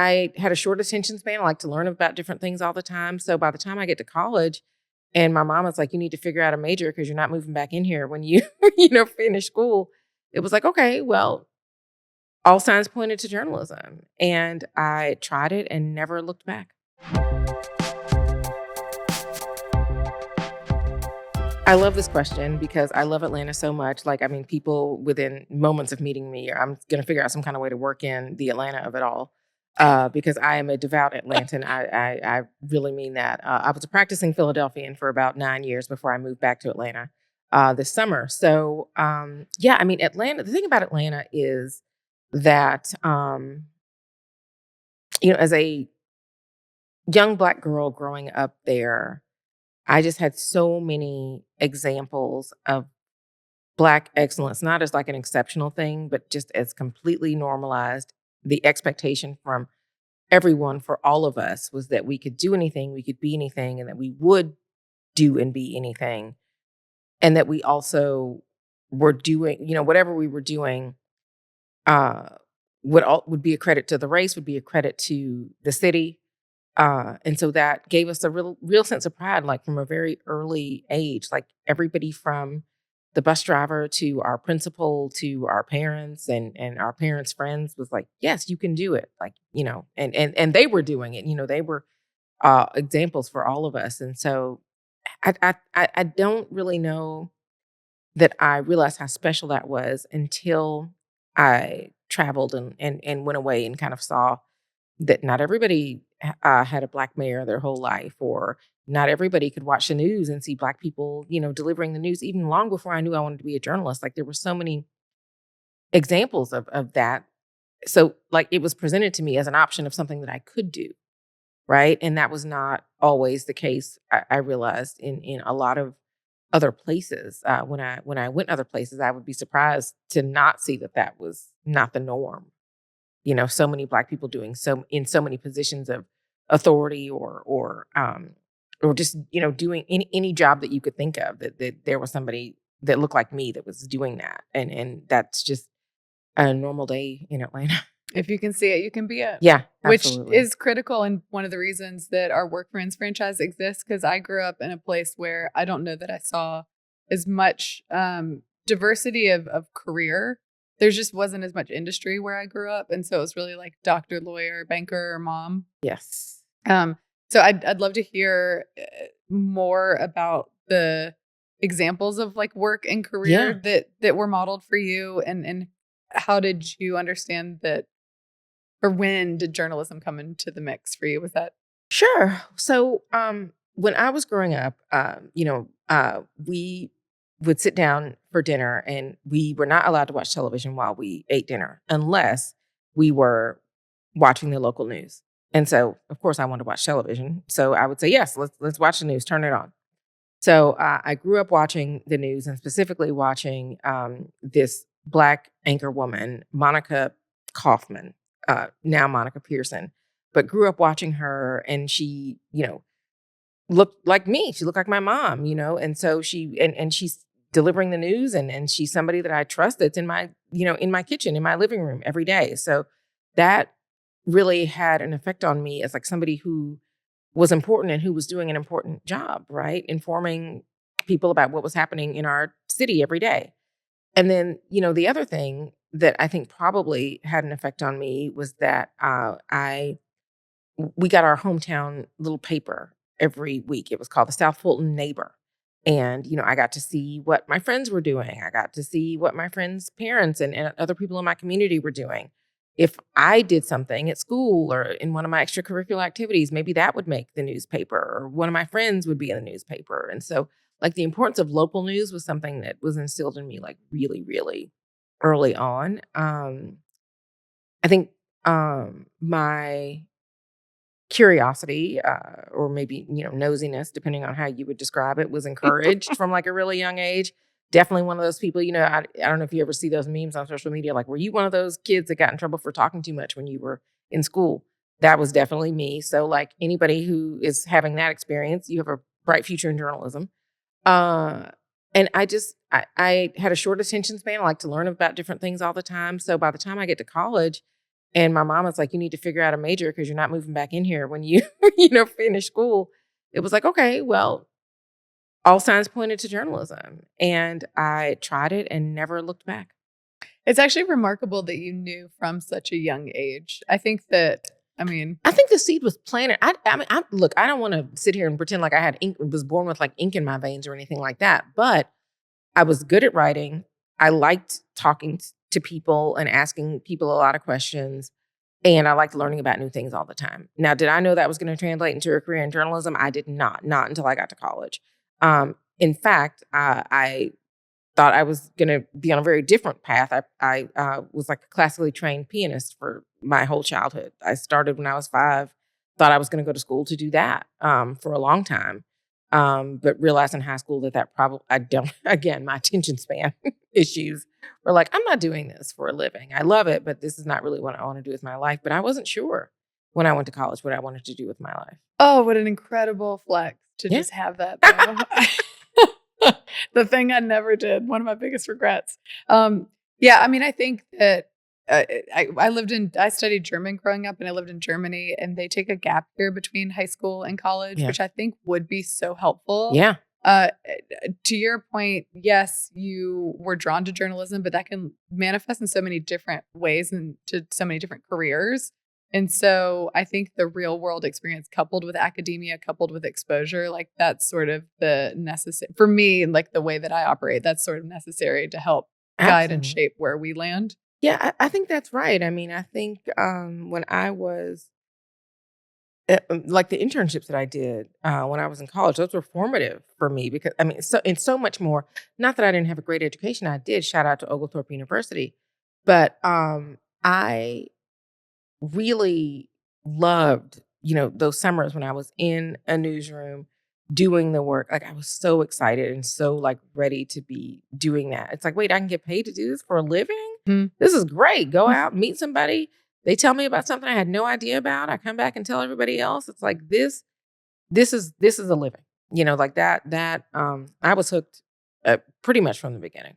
I had a short attention span. I like to learn about different things all the time. So by the time I get to college, and my mom was like, "You need to figure out a major because you're not moving back in here when you, finish school." It was like, okay, well, all signs pointed to journalism, and I tried it and never looked back. I love this question because I love Atlanta so much. Like, I mean, people within moments of meeting me, I'm going to figure out some kind of way to work in the Atlanta of it all because I am a devout Atlantan. I really mean that. I was a practicing Philadelphian for about 9 years before I moved back to Atlanta this summer. So, yeah, I mean, Atlanta, the thing about Atlanta is that, as a young Black girl growing up there, I just had so many examples of Black excellence, not as like an exceptional thing, but just as completely normalized. The expectation from everyone for all of us was that we could do anything, we could be anything, and that we would do and be anything. And that we also were doing, whatever we were doing, uh, would be a credit to the race, would be a credit to the city. And so that gave us a real sense of pride, like from a very early age. Like everybody from the bus driver to our principal to our parents and our parents' friends was like, yes, you can do it. Like, and they were doing it. They were examples for all of us. And so I don't really know that I realized how special that was until I traveled and went away and kind of saw that not everybody had a Black mayor their whole life, or not everybody could watch the news and see Black people, delivering the news. Even long before I knew I wanted to be a journalist, like there were so many examples of that. So like it was presented to me as an option of something that I could do, right? And that was not always the case. I realized in a lot of other places. When I went other places, I would be surprised to not see that was not the norm. So many Black people doing so in so many positions of authority or just doing any job that you could think of, that there was somebody that looked like me that was doing that, and that's just a normal day in Atlanta. If you can see it, you can be it. Yeah, Which absolutely. is critical and one of the reasons that our Work Friends franchise exists, because I grew up in a place where I don't know that I saw as much diversity of career. There just wasn't as much industry where I grew up. And so it was really like doctor, lawyer, banker, or mom. Yes. So I'd love to hear more about the examples of like work and career that were modeled for you, and how did you understand that, or when did journalism come into the mix for you? Was that Sure. So, when I was growing up, we would sit down for dinner and we were not allowed to watch television while we ate dinner unless we were watching the local news. And so, of course, I wanted to watch television. So I would say, yes, let's watch the news, turn it on. So I grew up watching the news and specifically watching this Black anchor woman, Monica Kaufman, now Monica Pearson, but grew up watching her, and she, looked like me. She looked like my mom, and so and she's delivering the news, and she's somebody that I trust that's in my, in my kitchen, in my living room every day. So that really had an effect on me as like somebody who was important and who was doing an important job, right? Informing people about what was happening in our city every day. And then, the other thing that I think probably had an effect on me was that we got our hometown little paper every week. It was called the South Fulton Neighbor. And, I got to see what my friends were doing. I got to see what my friends' parents and other people in my community were doing. If I did something at school or in one of my extracurricular activities, maybe that would make the newspaper, or one of my friends would be in the newspaper. And so, like, the importance of local news was something that was instilled in me, like, really, really early on. I think my curiosity, or maybe, nosiness, depending on how you would describe it, was encouraged from like a really young age. Definitely one of those people, I don't know if you ever see those memes on social media, like, were you one of those kids that got in trouble for talking too much when you were in school? That was definitely me. So like anybody who is having that experience, you have a bright future in journalism. And I had a short attention span. I like to learn about different things all the time. So by the time I get to college, And my mom was like, "You need to figure out a major because you're not moving back in here when you, finish school." It was like, okay, well, all signs pointed to journalism. And I tried it and never looked back. It's actually remarkable that you knew from such a young age. I think that, I mean, I think the seed was planted. I mean, look, I don't want to sit here and pretend like I had ink, was born with like ink in my veins or anything like that. But I was good at writing. I liked talking to people and asking people a lot of questions. And I liked learning about new things all the time. Now, did I know that was going to translate into a career in journalism? I did not until I got to college. In fact, I thought I was going to be on a very different path. I was like a classically trained pianist for my whole childhood. I started when I was 5, thought I was going to go to school to do that for a long time. But realized in high school that probably, I don't, again, my attention span issues were like, I'm not doing this for a living. I love it, but this is not really what I want to do with my life. But I wasn't sure when I went to college what I wanted to do with my life. oh, what an incredible flex to Yeah. just have that though. The thing I never did, one of my biggest regrets. Yeah, I mean, I think that I studied German growing up, and I lived in Germany, and they take a gap year between high school and college, Yeah. which I think would be so helpful. Yeah. To your point, yes, you were drawn to journalism, but that can manifest in so many different ways and to so many different careers. And so I think the real world experience coupled with academia, coupled with exposure, like that's sort of the necessary for me, like the way that I operate, that's sort of necessary to help guide and Absolutely. shape where we land. Yeah, I think that's right. I mean, I think when I was like the internships that I did when I was in college, those were formative for me because I mean, so and so much more. Not that I didn't have a great education, I did. Shout out to Oglethorpe University, but I really loved, those summers when I was in a newsroom doing the work. Like I was so excited and so like ready to be doing that. It's like, wait, I can get paid to do this for a living? Mm. This is great. Go out, meet somebody. They tell me about something I had no idea about. I come back and tell everybody else. It's like this is a living. Like that I was hooked pretty much from the beginning.